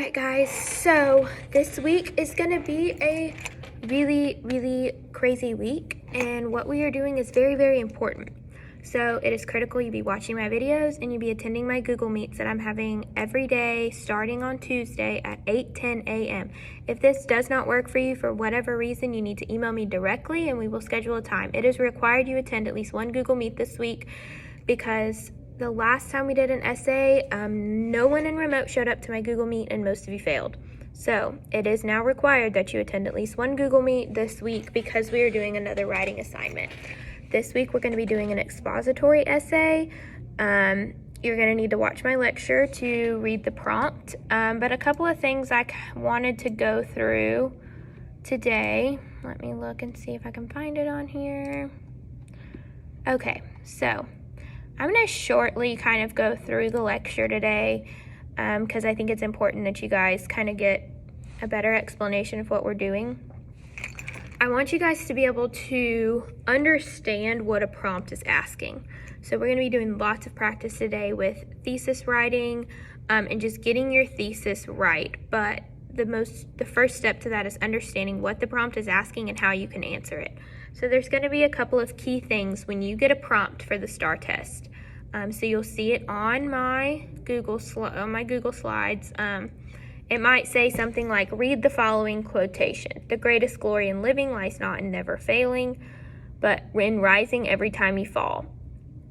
Alright guys, so this week is going to be a really crazy week, and what we are doing is very important. So it is critical you be watching my videos and you be attending my Google Meets that I'm having every day starting on Tuesday at 8:10 a.m. If this does not work for you for whatever reason, you need to email me directly and we will schedule a time. It is required you attend at least one Google Meet this week because the last time we did an essay, no one in remote showed up to my Google Meet and most of you failed. So it is now required that you attend at least one Google Meet this week because we are doing another writing assignment. This week we're going to be doing an expository essay. You're going to need to watch my lecture to read the prompt. But a couple of things I wanted to go through today. Let me look and see if I can find it on here. Okay, so I'm going to shortly kind of go through the lecture today because I think it's important that you guys kind of get a better explanation of what we're doing. I want you guys to be able to understand what a prompt is asking. So we're going to be doing lots of practice today with thesis writing and just getting your thesis right. But the first step to that is understanding what the prompt is asking and how you can answer it. So there's going to be a couple of key things when you get a prompt for the STAR test. So you'll see it on my Google Slides. It might say something like, read the following quotation. The greatest glory in living lies not in never failing, but in rising every time you fall.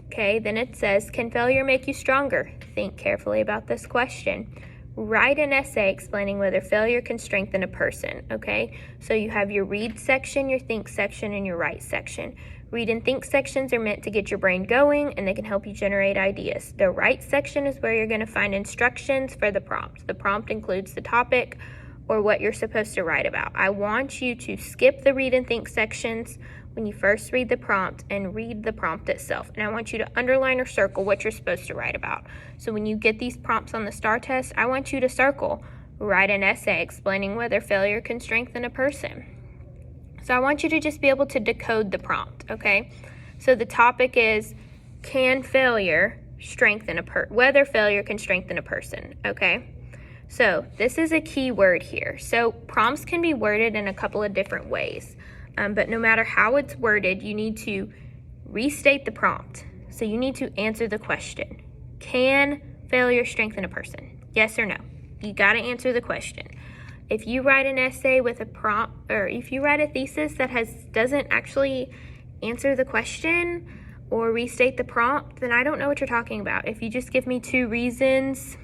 Okay, then it says, can failure make you stronger? Think carefully about this question. Write an essay explaining whether failure can strengthen a person, okay? So you have your read section, your think section, and your write section. Read and think sections are meant to get your brain going, and they can help you generate ideas. The write section is where you're going to find instructions for the prompt. The prompt includes the topic or what you're supposed to write about. I want you to skip the read and think sections when you first read the prompt and read the prompt itself. And I want you to underline or circle what you're supposed to write about. So when you get these prompts on the STAR test, I want you to circle, write an essay explaining whether failure can strengthen a person. So I want you to just be able to decode the prompt, okay? So the topic is, can failure strengthen whether failure can strengthen a person, okay? So this is a key word here. So prompts can be worded in a couple of different ways. But no matter how it's worded, you need to restate the prompt. So you need to answer the question. Can failure strengthen a person? Yes or no? You got to answer the question. If you write an essay with a prompt, or if you write a thesis that doesn't actually answer the question or restate the prompt, then I don't know what you're talking about. If you just give me 2 reasons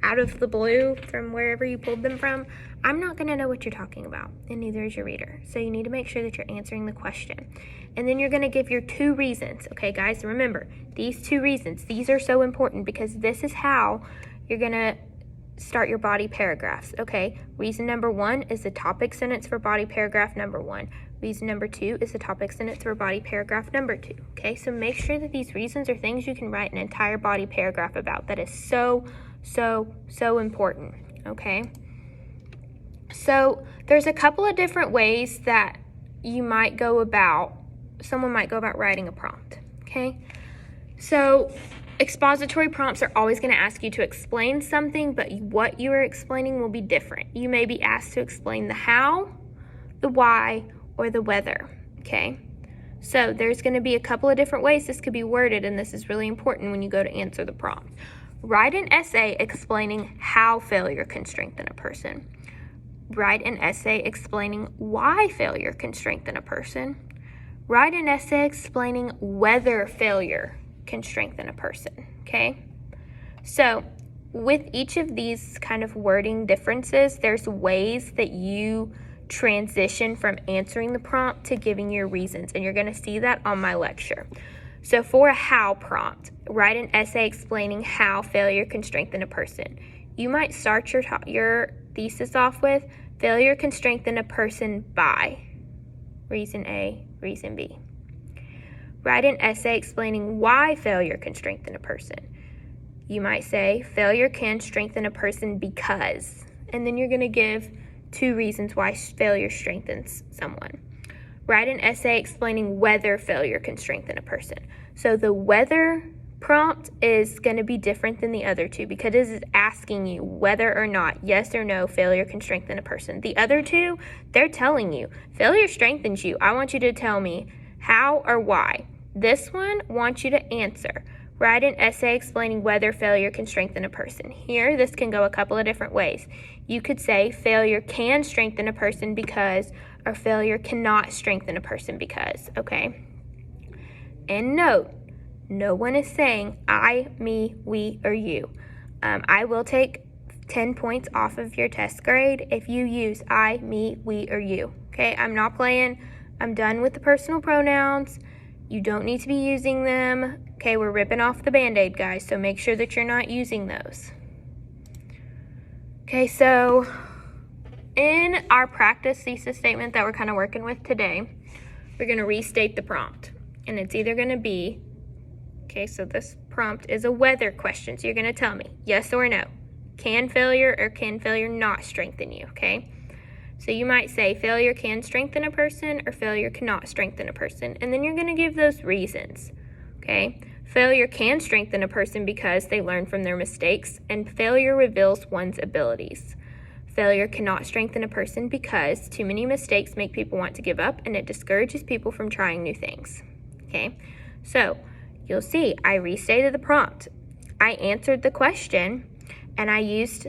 out of the blue from wherever you pulled them from, I'm not going to know what you're talking about, and neither is your reader. So you need to make sure that you're answering the question. And then you're going to give your 2 reasons. Okay, guys, remember, these 2 reasons, these are so important because this is how you're going to start your body paragraphs, okay? Reason number 1 is the topic sentence for body paragraph number 1. Reason number 2 is the topic sentence for body paragraph number 2, okay? So make sure that these reasons are things you can write an entire body paragraph about. That is so important, okay? So there's a couple of different ways that someone might go about writing a prompt, okay? So expository prompts are always going to ask you to explain something, but what you are explaining will be different. You may be asked to explain the how, the why, or the whether, okay? So there's going to be a couple of different ways this could be worded, and this is really important when you go to answer the prompt. Write an essay explaining how failure can strengthen a person. Write an essay explaining why failure can strengthen a person. Write an essay explaining whether failure can strengthen a person, okay? So with each of these kind of wording differences, there's ways that you transition from answering the prompt to giving your reasons, and you're going to see that on my lecture. So for a how prompt, write an essay explaining how failure can strengthen a person. You might start your thesis off with, failure can strengthen a person by reason A, reason B. Write an essay explaining why failure can strengthen a person. You might say, failure can strengthen a person because, and then you're going to give 2 reasons why failure strengthens someone. Write an essay explaining whether failure can strengthen a person. So the whether prompt is going to be different than the other two because it is asking you whether or not, yes or no, failure can strengthen a person. The other two, they're telling you, failure strengthens you. I want you to tell me how or why. This one wants you to answer. Write an essay explaining whether failure can strengthen a person. Here, this can go a couple of different ways. You could say failure can strengthen a person because, or failure cannot strengthen a person because, okay? And note, no one is saying I, me, we, or you. I will take 10 points off of your test grade if you use I, me, we, or you. Okay, I'm not playing. I'm done with the personal pronouns. You don't need to be using them. Okay, we're ripping off the Band-Aid, guys, so make sure that you're not using those. Okay, so in our practice thesis statement that we're kind of working with today, we're going to restate the prompt. And it's either going to be, okay, so this prompt is a weather question. So you're going to tell me yes or no. Can failure or can failure not strengthen you, okay? So you might say failure can strengthen a person or failure cannot strengthen a person. And then you're going to give those reasons, okay? Failure can strengthen a person because they learn from their mistakes, and failure reveals one's abilities. Failure cannot strengthen a person because too many mistakes make people want to give up, and it discourages people from trying new things. Okay, so you'll see I restated the prompt. I answered the question, and I used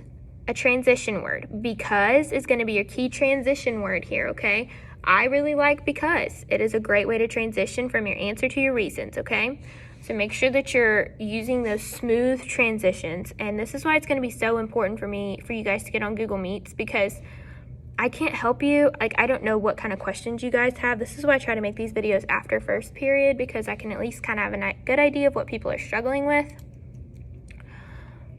a transition word. Because is going to be your key transition word here, okay? I really like because. It is a great way to transition from your answer to your reasons, okay? So make sure that you're using those smooth transitions, and this is why it's going to be so important for you guys to get on Google Meets, because I can't help you. Like, I don't know what kind of questions you guys have. This is why I try to make these videos after first period, because I can at least kind of have a good idea of what people are struggling with.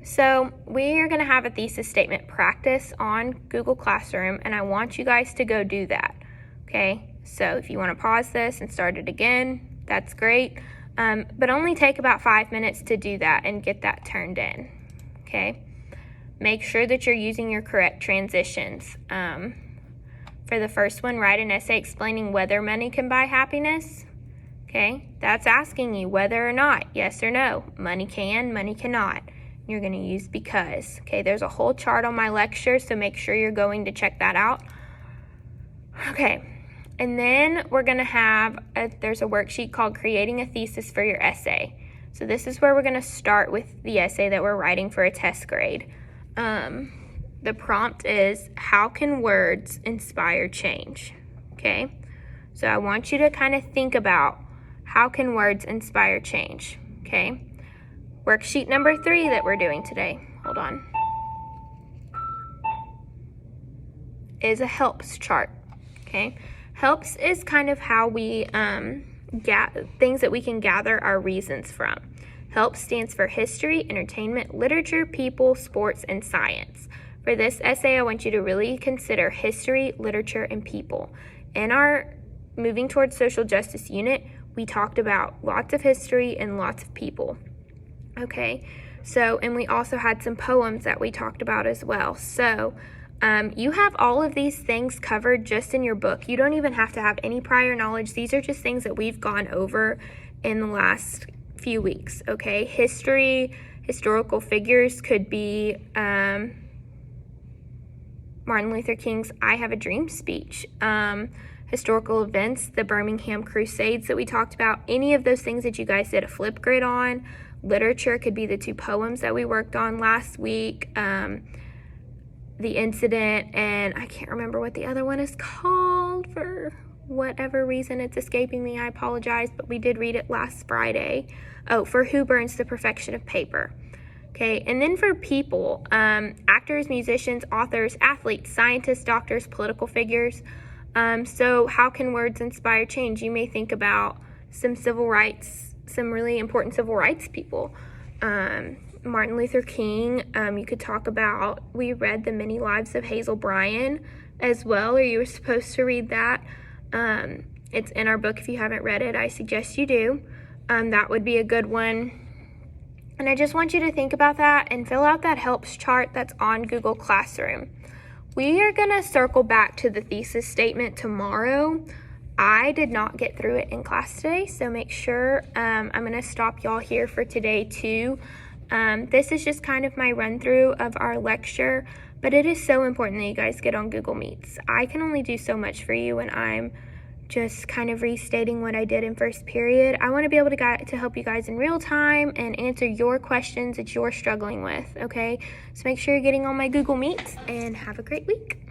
So we are going to have a thesis statement practice on Google Classroom, and I want you guys to go do that. Okay, so if you want to pause this and start it again, that's great. But only take about 5 minutes to do that and get that turned in. Okay. Make sure that you're using your correct transitions. For the first one, write an essay explaining whether money can buy happiness. Okay, that's asking you whether or not, yes or no. Money can, money cannot. You're going to use because. Okay, there's a whole chart on my lecture, so make sure you're going to check that out. Okay, and then we're going to have, there's a worksheet called Creating a Thesis for Your Essay. So this is where we're going to start with the essay that we're writing for a test grade. The prompt is, how can words inspire change? Okay, so I want you to kind of think about how can words inspire change? Okay, worksheet number 3 that we're doing today, hold on, is a helps chart. Okay, helps is kind of how we things that we can gather our reasons from. HELP stands for History, Entertainment, Literature, People, Sports, and Science. For this essay, I want you to really consider history, literature, and people. In our Moving Towards Social Justice unit, we talked about lots of history and lots of people. Okay, so, and we also had some poems that we talked about as well. So, you have all of these things covered just in your book. You don't even have to have any prior knowledge. These are just things that we've gone over in the last few weeks, okay? History, historical figures could be Martin Luther King's I Have a Dream speech. Historical events, the Birmingham Crusades that we talked about, any of those things that you guys did a flip grid on. Literature could be the 2 poems that we worked on last week. The incident, and I can't remember what the other one is called for whatever reason it's escaping me. I apologize, but we did read it last Friday. Oh, for Who Burns the Perfection of Paper. Okay, and then for people, actors, musicians, authors, athletes, scientists, doctors, political figures. So how can words inspire change? You may think about some civil rights, some really important civil rights people. Martin Luther King. You could talk about, we read The Many Lives of Hazel Bryan as well, or you were supposed to read that. It's in our book. If you haven't read it, I suggest you do. That would be a good one. And I just want you to think about that and fill out that helps chart that's on Google Classroom. We are going to circle back to the thesis statement tomorrow. I did not get through it in class today, so make sure I'm going to stop y'all here for today too. This is just kind of my run through of our lecture, but it is so important that you guys get on Google Meets. I can only do so much for you when I'm just kind of restating what I did in first period. I want to be able to help you guys in real time and answer your questions that you're struggling with, okay? So make sure you're getting on my Google Meets and have a great week.